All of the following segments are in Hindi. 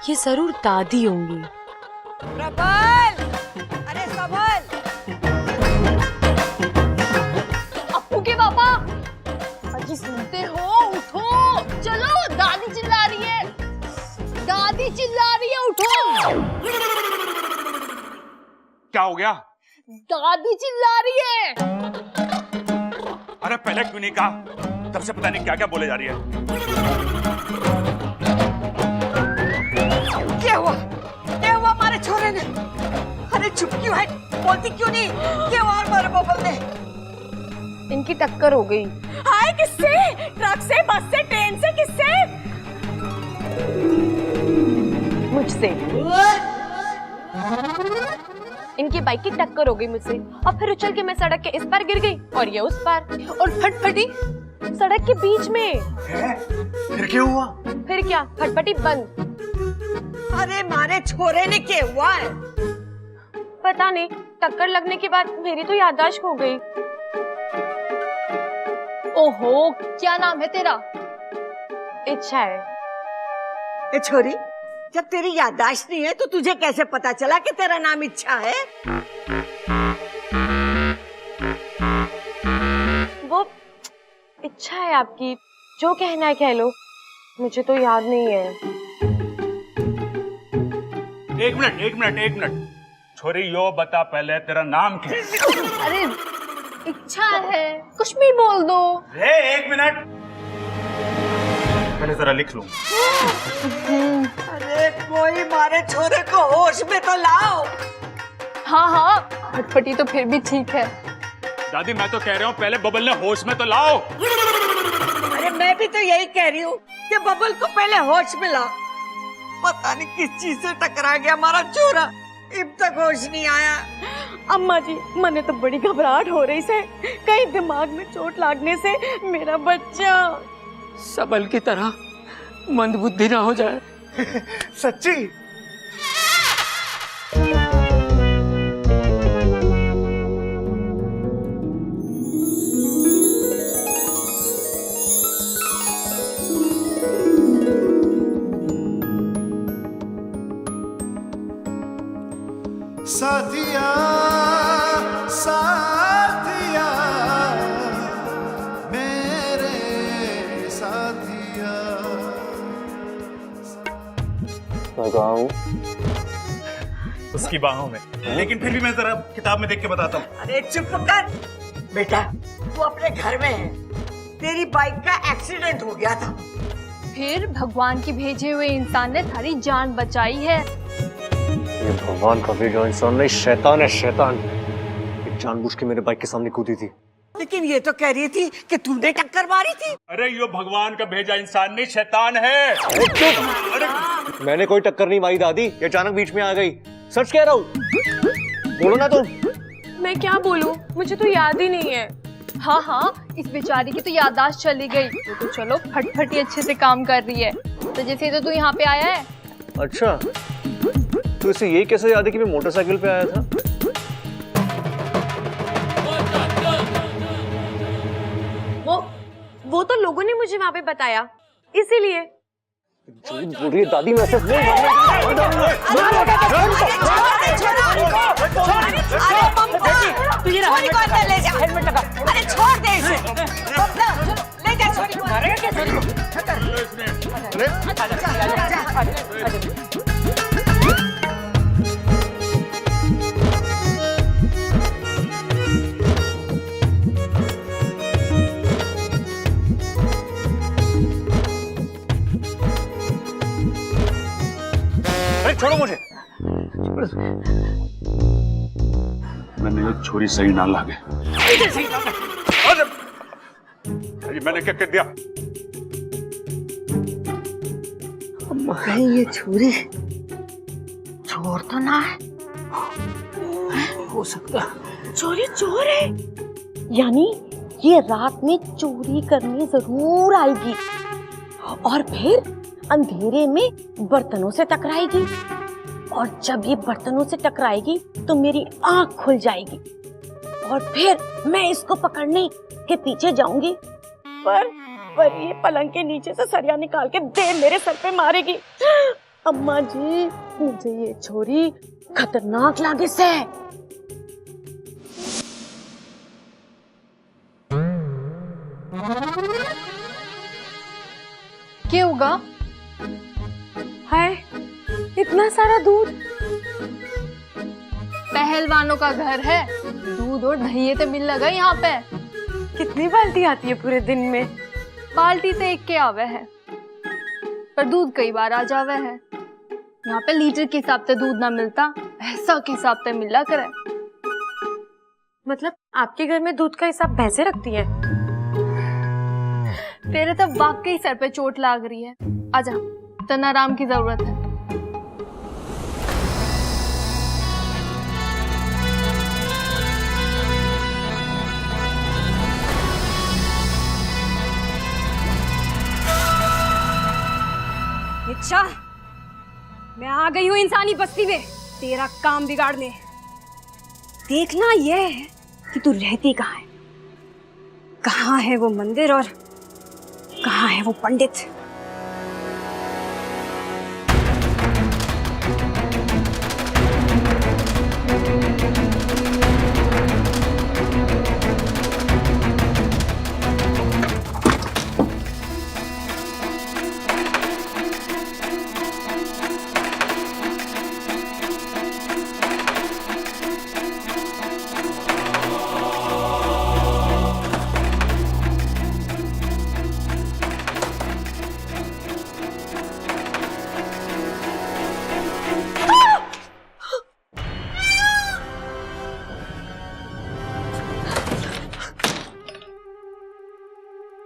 ये जरूर दादी होंगी। प्रबल, अरे सबल। अप्पू के पापा, अजी सुनते हो? उठो, चलो, दादी चिल्ला रही है, दादी चिल्ला रही है, उठो। क्या हो गया? दादी चिल्ला रही है। अरे पहले क्यों नहीं कहा? तब से पता नहीं क्या क्या बोले जा रही है। क्या हुआ? क्या हुआ हमारे छोरे ने? अरे चुप क्यों है? बोलती क्यों नहीं? क्या हुआ हमारे बबल ने? इनकी टक्कर हो गई। हाय, किससे? ट्रक से, बस से, ट्रेन से, किससे? मुझसे। इनकी बाइक की टक्कर हो गई मुझसे, और फिर उछल के मैं सड़क के इस पार गिर गई और ये उस पार, और फटफटी सड़क के बीच में। फिर क्या हुआ? फिर क्या, फटफटी बंद। अरे मारे छोरे ने क्या हुआ है? पता नहीं, टक्कर लगने के बाद मेरी तो याददाश्त खो गई। ओहो, क्या नाम है तेरा? इच्छा है। ए छोरी, जब तेरी याददाश्त नहीं है तो तुझे कैसे पता चला कि तेरा नाम इच्छा है? वो इच्छा है आपकी, जो कहना है कह लो, मुझे तो याद नहीं है। एक मिनट। छोरी यो बता पहले तेरा नाम क्या है? अरे इच्छा है, कुछ भी बोल दो। एक मिनट, पहले जरा लिख लूं। अरे कोई मारे छोरे को होश में तो लाओ। हाँ, फटफटी तो फिर भी ठीक है। दादी मैं तो कह रहा हूँ पहले बबल ने होश में तो लाओ। अरे मैं भी तो यही कह रही हूँ कि बबल को पहले होश में लाओ। पता नहीं किस चीज से टकरा गया हमारा छोरा, अब तक होश नहीं आया। अम्मा जी, मने तो बड़ी घबराहट हो रही से, कहीं दिमाग में चोट लगने से मेरा बच्चा सबल की तरह मंदबुद्धि ना हो जाए। सच्ची? साथिया साथिया मेरे साथिया। मैं कहाँ हूँ? उसकी बाहों में। लेकिन फिर भी मैं जरा किताब में देख के बताता हूँ। अरे चुप कर बेटा, तू अपने घर में है। तेरी बाइक का एक्सीडेंट हो गया था। फिर भगवान की भेजे हुए इंसान ने थारी जान बचाई है। ये भगवान का भेजा इंसान नहीं, शैतान है, शैतान। ये जानबूझ के मेरे बाइक के सामने कूदी थी। लेकिन ये तो कह रही थी कि तूने टक्कर मारी थी। अरे यो भगवान का भेजा इंसान नहीं, शैतान है। अरे मैंने कोई टक्कर नहीं मारी दादी, ये अचानक बीच में आ गई। सच कह रहा हूँ, बोलो ना तुम। मैं क्या बोलूं, मुझे तो याद ही नहीं है। हाँ, इस बेचारी की तो याददाश्त चली गई। तो चलो, फटफटी अच्छे से काम कर रही है। तो जैसे तो तू यहाँ पे आया है। अच्छा, तो इसे यही कैसे याद है कि मैं मोटरसाइकिल पे आया था? वो तो लोगों ने मुझे वहाँ पे बताया, इसीलिए। झूठ बोल रही है दादी, मैं सिर्फ नहीं अरे छोड़ दे इसे। ले जा छोरी को। छोड़ो मुझे। मैंने ये छोरी सही ना लागे। अरे मैंने क्या कर दिया? ये छुरी चोर तो ना है? हो सकता चोरी चोर है, यानी ये रात में चोरी करने जरूर आएगी और फिर अंधेरे में बर्तनों से टकराएगी, और जब ये बर्तनों से टकराएगी तो मेरी आंख खुल जाएगी और फिर मैं इसको पकड़ने के पीछे जाऊंगी, पर ये पलंग के नीचे से सरिया निकाल के दे मेरे सर पे मारेगी अम्मा जी, मुझे ये छोरी खतरनाक लागे से। क्या होगा? हाय, इतना सारा दूध। पहलवानों का घर है, दूध और दही तो मिल लगा यहाँ पे। कितनी बाल्टी आती है पूरे दिन में? बाल्टी तो एक के आवे है, पर दूध कई बार आ जावे है। यहाँ पे लीटर के हिसाब से दूध ना मिलता, भैंसा के हिसाब से मिला करे। मतलब आपके घर में दूध का हिसाब भैंसे रखती है? तेरे तो वाकई सर पे चोट लाग रही है, आजा, तना आराम की जरूरत है। अच्छा, मैं आ गई हूँ इंसानी बस्ती में तेरा काम बिगाड़ने। देखना यह है कि तू रहती कहाँ है, कहाँ है वो मंदिर और कहाँ है वो पंडित।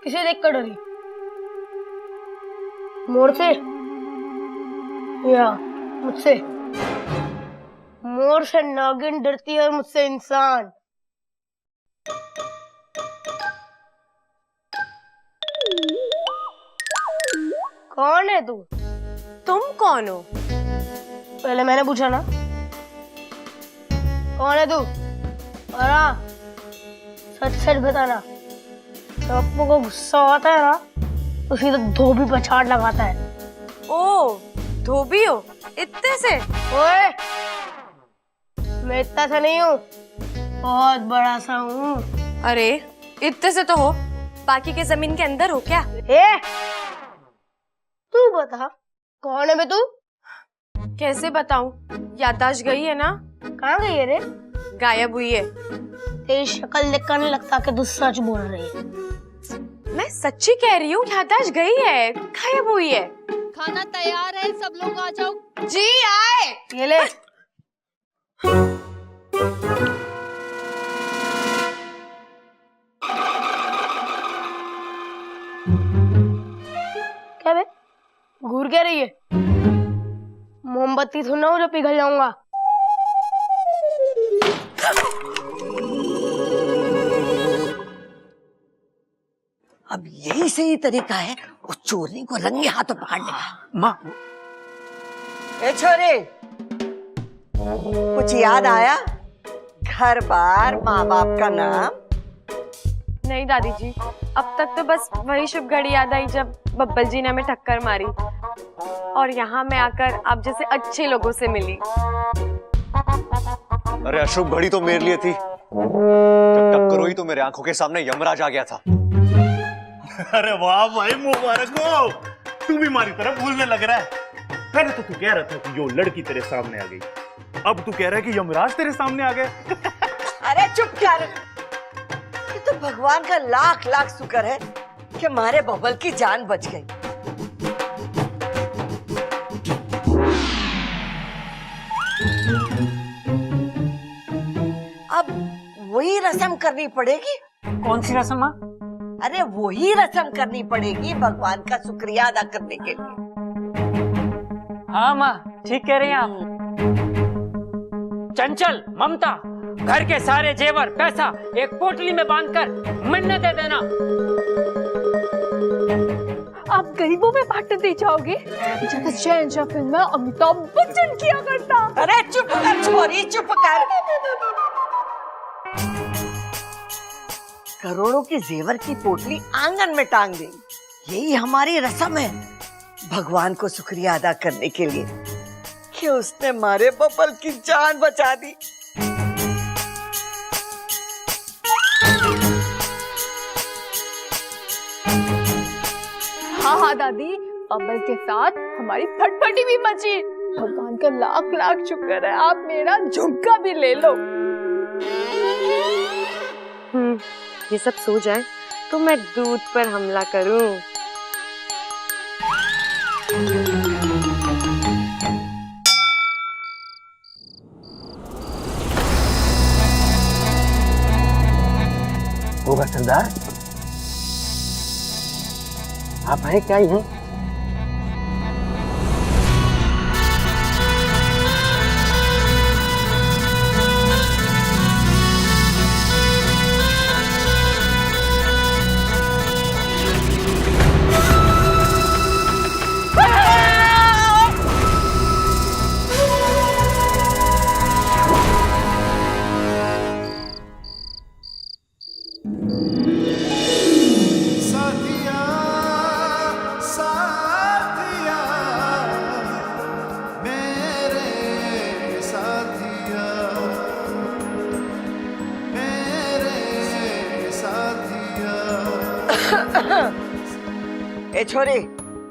किसे देख कर डरी? मोर से या मुझसे? मोर से नागिन डरती है और मुझसे इंसान। कौन है तू? तुम कौन हो? पहले मैंने पूछा ना, कौन है तू? और हाँ, सच सच बताना। जब अपनों को गुस्सा आता है ना, तो सीधा धोबी पर छाट लगाता है। ओ, धोबी हो? इतने से? ओए, मैं इतना सा नहीं हूँ, बहुत बड़ा सा हूँ। अरे, इतने से तो हो, बाकी के जमीन के अंदर हो क्या? तू बता, कौन है बे तू? कैसे बताऊं? याददाश्त गई है ना? कहाँ गई है रे? गायब हुई है। तेरी शक्ल देखकर नहीं लगता कि तू सच बोल रही है। मैं सच्ची कह रही हूँ, याददाश्त गई है, गायब हुई है। खाना तैयार है, सब लोग आ जाओ। जी आए। ये ले। क्या बे? घूर क्या रही है? मोमबत्ती थोड़ा हो जो पिघल जाऊंगा। अब यही सही तरीका है उस चोरनी को रंगे हाथों पकड़ने का। माँ, ए छोरे, कुछ याद आया? घर बार, माँ बाप का नाम? नहीं दादी जी, अब तक तो बस वही शुभ घड़ी याद आई जब बब्बल जी ने हमें टक्कर मारी और यहाँ मैं आकर आप जैसे अच्छे लोगों से मिली। अरे अशुभ घड़ी तो मेरे लिए थी, जब टक्कर हुई तो मेरे आंखों के सामने यमराज आ गया था। अरे वाह भाई, मुबारक हो, तू भी हमारी तरफ भूलने लग रहा है। पहले तो तू कह रहा था कि यो लड़की तेरे सामने आ गई, अब तू कह रहा है कि यमराज तेरे सामने आ गए। अरे चुप कर, ये तो भगवान का लाख लाख शुक्र है कि हमारे बबल की जान बच गई। अब वही रस्म करनी पड़ेगी। कौन सी रस्म माँ? अरे वही रस्म करनी पड़ेगी भगवान का शुक्रिया अदा करने के लिए। हाँ माँ, ठीक कह रहे हैं आप। चंचल, ममता, घर के सारे जेवर पैसा एक पोटली में बांधकर मन्नत दे देना। आप गरीबों में बांट दे जाओगे, जैसे शहंशाह फिल्म में अमिताभ बच्चन किया करता। अरे चुप कर छोरी, चुप कर। करोड़ों की जेवर की पोटली आंगन में टांग देंगे, यही हमारी रस्म है। भगवान को शुक्रिया अदा करने के लिए कि उसने हमारे बबल की जान बचा दी। हाँ हाँ दादी, अमल के साथ हमारी फटफटी भी बची। भगवान का लाख लाख शुक्र है, आप मेरा झुमका भी ले लो। ये सब सो जाए तो मैं दूध पर हमला करूं। होगा सरदार, आप हैं क्या ही हैं? साथिया साथिया मेरे साथिया मेरे साथिया। ए छोरी,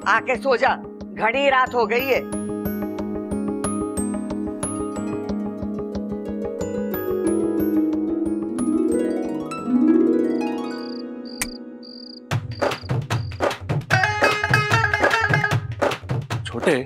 आके सो जा, घनी रात हो गई है। छोटे,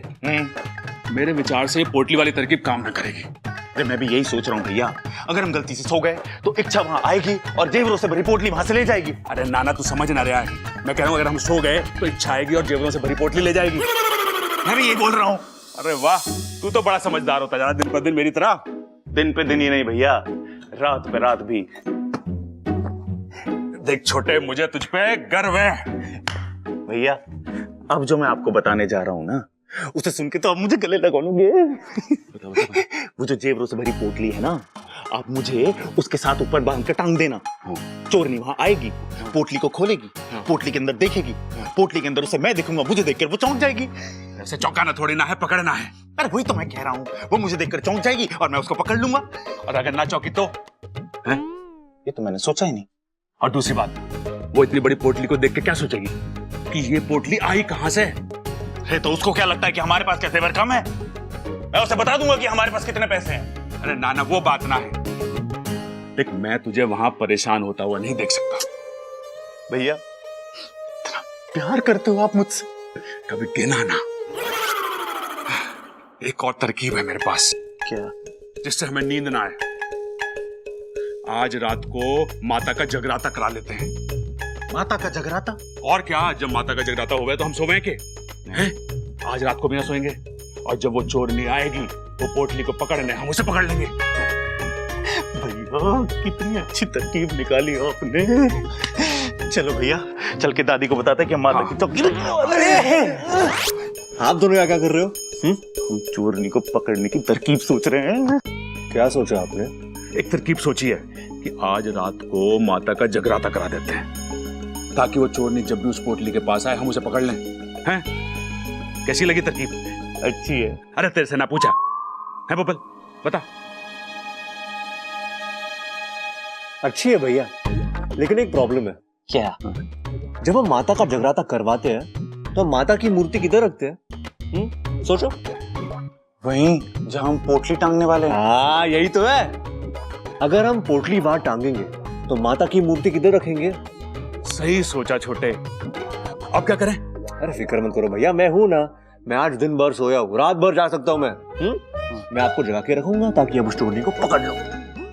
मेरे विचार से पोटली वाली तरकीब काम न करेगी। अरे मैं भी यही सोच रहा हूँ भैया, अगर हम गलती से सो गए तो इच्छा वहां आएगी और जेवरों से भरी पोटली वहां से ले जाएगी। अरे नाना, तू समझ ना रहा है। मैं कह रहा हूँ अगर हम सो गए तो इच्छा आएगी और जेवरों से भरी पोटली ले जाएगी। मैं भी यही बोल रहा हूँ। अरे वाह, तू तो बड़ा समझदार होता जा रहा दिन पर दिन मेरी तरह। दिन पे दिन ही नहीं भैया, रात पे रात भी। देख छोटे, मुझे तुझ पे गर्व है। भैया अब जो मैं आपको बताने जा रहा हूँ ना, उसे सुन के तो आप मुझे गले लगोगे। वो जो जेवरों से भरी पोटली है ना, आप मुझे उसके साथ ऊपर बांध के टांग देना। चोरनी वहां आएगी, पोटली को खोलेगी, पोटली के अंदर देखेगी, पोटली के अंदर उसे मैं देखूंगा, मुझे देखकर वो चौंक जाएगी। ऐसे चौंकाना थोड़ी ना है, पकड़ना है। अरे वही तो मैं कह रहा हूँ, वो मुझे देखकर चौंक जाएगी और मैं उसको पकड़ लूंगा। और अगर ना चौंकी तो? हैं? ये तो मैंने सोचा ही नहीं। और दूसरी बात, वो इतनी बड़ी पोटली को देख के क्या सोचेगी कि ये पोटली आई कहां से? है तो उसको क्या लगता है कि हमारे पास क्या जेवर कम है? मैं उसे बता दूंगा कि हमारे पास कितने पैसे हैं। अरे नाना, वो बात ना है। देख, मैं तुझे वहां परेशान होता हुआ नहीं देख सकता। भैया इतना प्यार करते हो आप मुझसे। कभी गिना ना। एक और तरकीब है मेरे पास। क्या? जिससे हमें नींद ना आए। आज रात को माता का जगराता करा लेते हैं। माता का जगराता? और क्या, जब माता का जगराता हो गया तो हम सोवें के? हैं? आज रात को भी ना सोएंगे। और जब वो चोरनी आएगी, वो पोटली को पकड़ने हम उसे पकड़ लेंगे। भैया कितनी अच्छी तरकीब निकाली आपने। चलो भैया, चल के दादी को बताते हैं कि हम माता की चौकी रखने वाले हैं। आप दोनों क्या कर रहे हो? हम चोरनी को पकड़ने की तरकीब सोच रहे हैं। क्या सोचा आपने? एक तरकीब सोची है कि आज रात को माता का जगराता करा देते हैं, ताकि वो चोरनी जब भी उस पोटली के पास आए हम उसे पकड़ लें। हैं? कैसी लगी तरकीब? अच्छी है। अरे तेरे से ना पूछा है बबल, बता। अच्छी है भैया, लेकिन एक प्रॉब्लम है। क्या? जब हम माता का जगराता करवाते हैं तो हम माता की मूर्ति किधर रखते हैं? सोचो। वहीं जहां हम पोटली टांगने वाले हैं। हाँ, यही तो है। अगर हम पोटली वहां टांगेंगे तो माता की मूर्ति किधर रखेंगे? सही सोचा छोटे। अब क्या करें? अरे फिक्र मत करो भैया, मैं हूं ना। मैं आज दिन भर सोया हूँ, रात भर जा सकता हूँ मैं। मैं आपको जगा के रखूंगा ताकि आप उस चोरनी को पकड़ लो।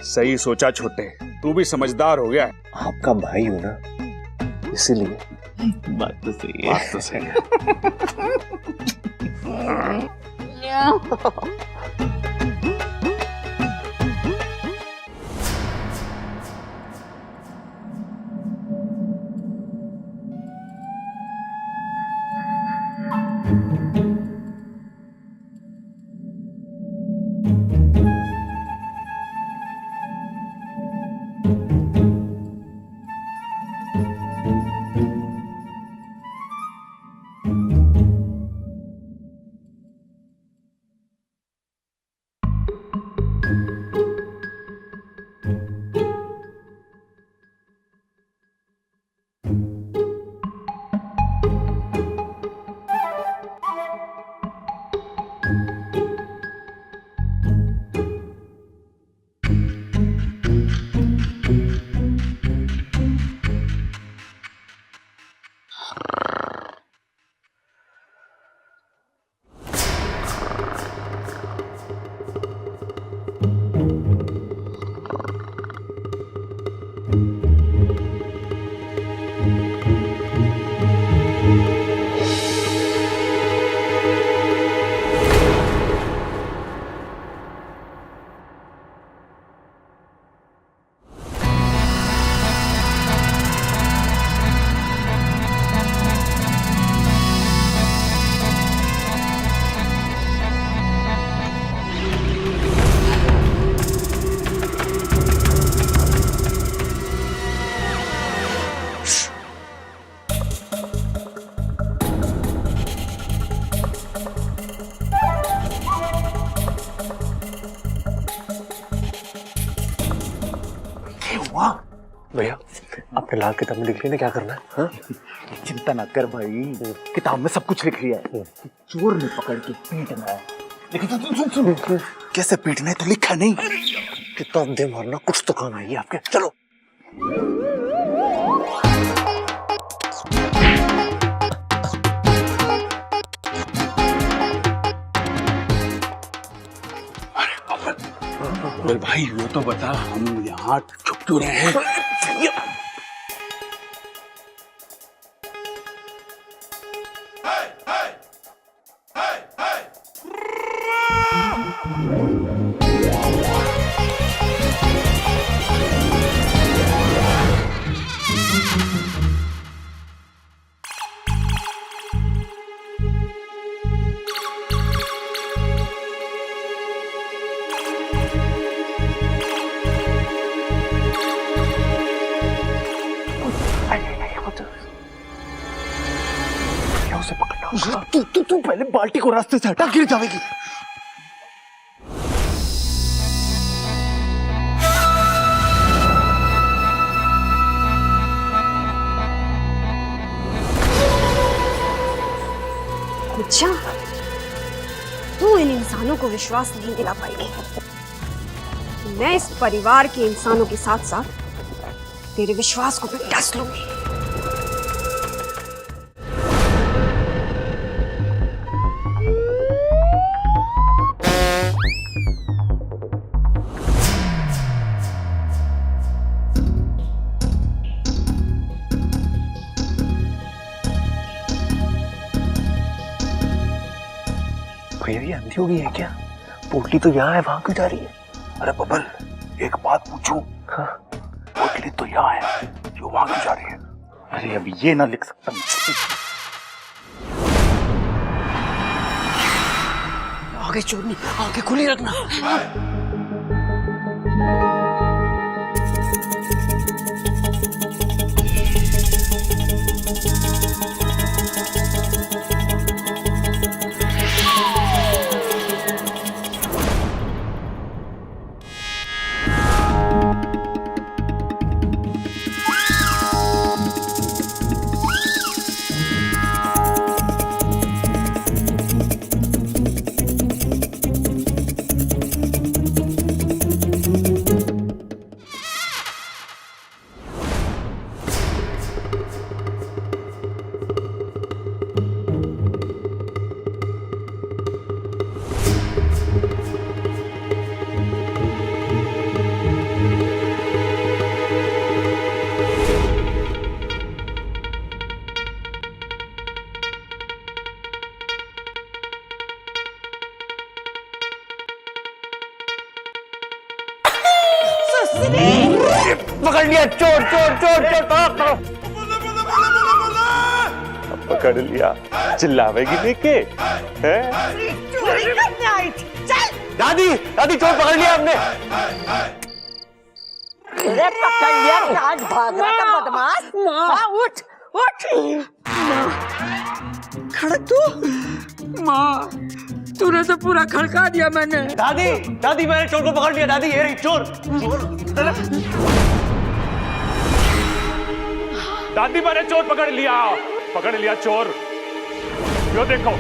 सही सोचा छोटे, तू भी समझदार हो गया। आपका भाई हूं ना, इसीलिए। बात तो सही है। बात तो सही है। हुआ? भैया आपने लाल किताब में लिख लिया ना क्या करना है? हाँ? चिंता ना कर भाई, किताब में सब कुछ लिख लिया है। चोर ने पकड़ के पीटना है, लेकिन सुन कैसे पीटना है तो लिखा नहीं। किताब दे मारना कुछ तो काम आएगी आपके। चलो अरे भाई वो तो बता, हम यहाँ छुप क्यों रहे हैं? तू पहले बाल्टी को रास्ते से हटा, गिर जाएगी। अच्छा, तू इन इंसानों को विश्वास नहीं दिला पाएगी। मैं इस परिवार के इंसानों के साथ साथ तेरे विश्वास को भी डस लूंगी। भैया ये अंधी हो गई है क्या? पोटली तो यहाँ है, वहां क्यों जा रही है? अरे बबल, एक बात पूछूं? हाँ? पोटली तो यहाँ है, जो वहां क्यों जा रही है? अरे अभी ये ना लिख सकता मैं। आगे चोरनी, आगे खुली रखना। पकड़ लिया, चोर चोर चोर चोर। पकड़ लिया, चिल्लावेगी लेके हैं? चोरी करने आई थी। चल दादी दादी, चोर पकड़ लिया हमने। अरे पकड़ लिया, आज भाग रहा था बदमाश। माँ उठ उठ। खड़ तू। माँ तूने तो पूरा खड़का दिया मैंने। दादी दादी, मैंने चोर को पकड़ लिया। दादी ये रही चोर। दादी मैंने चोर पकड़ लिया चोर। यो देखो।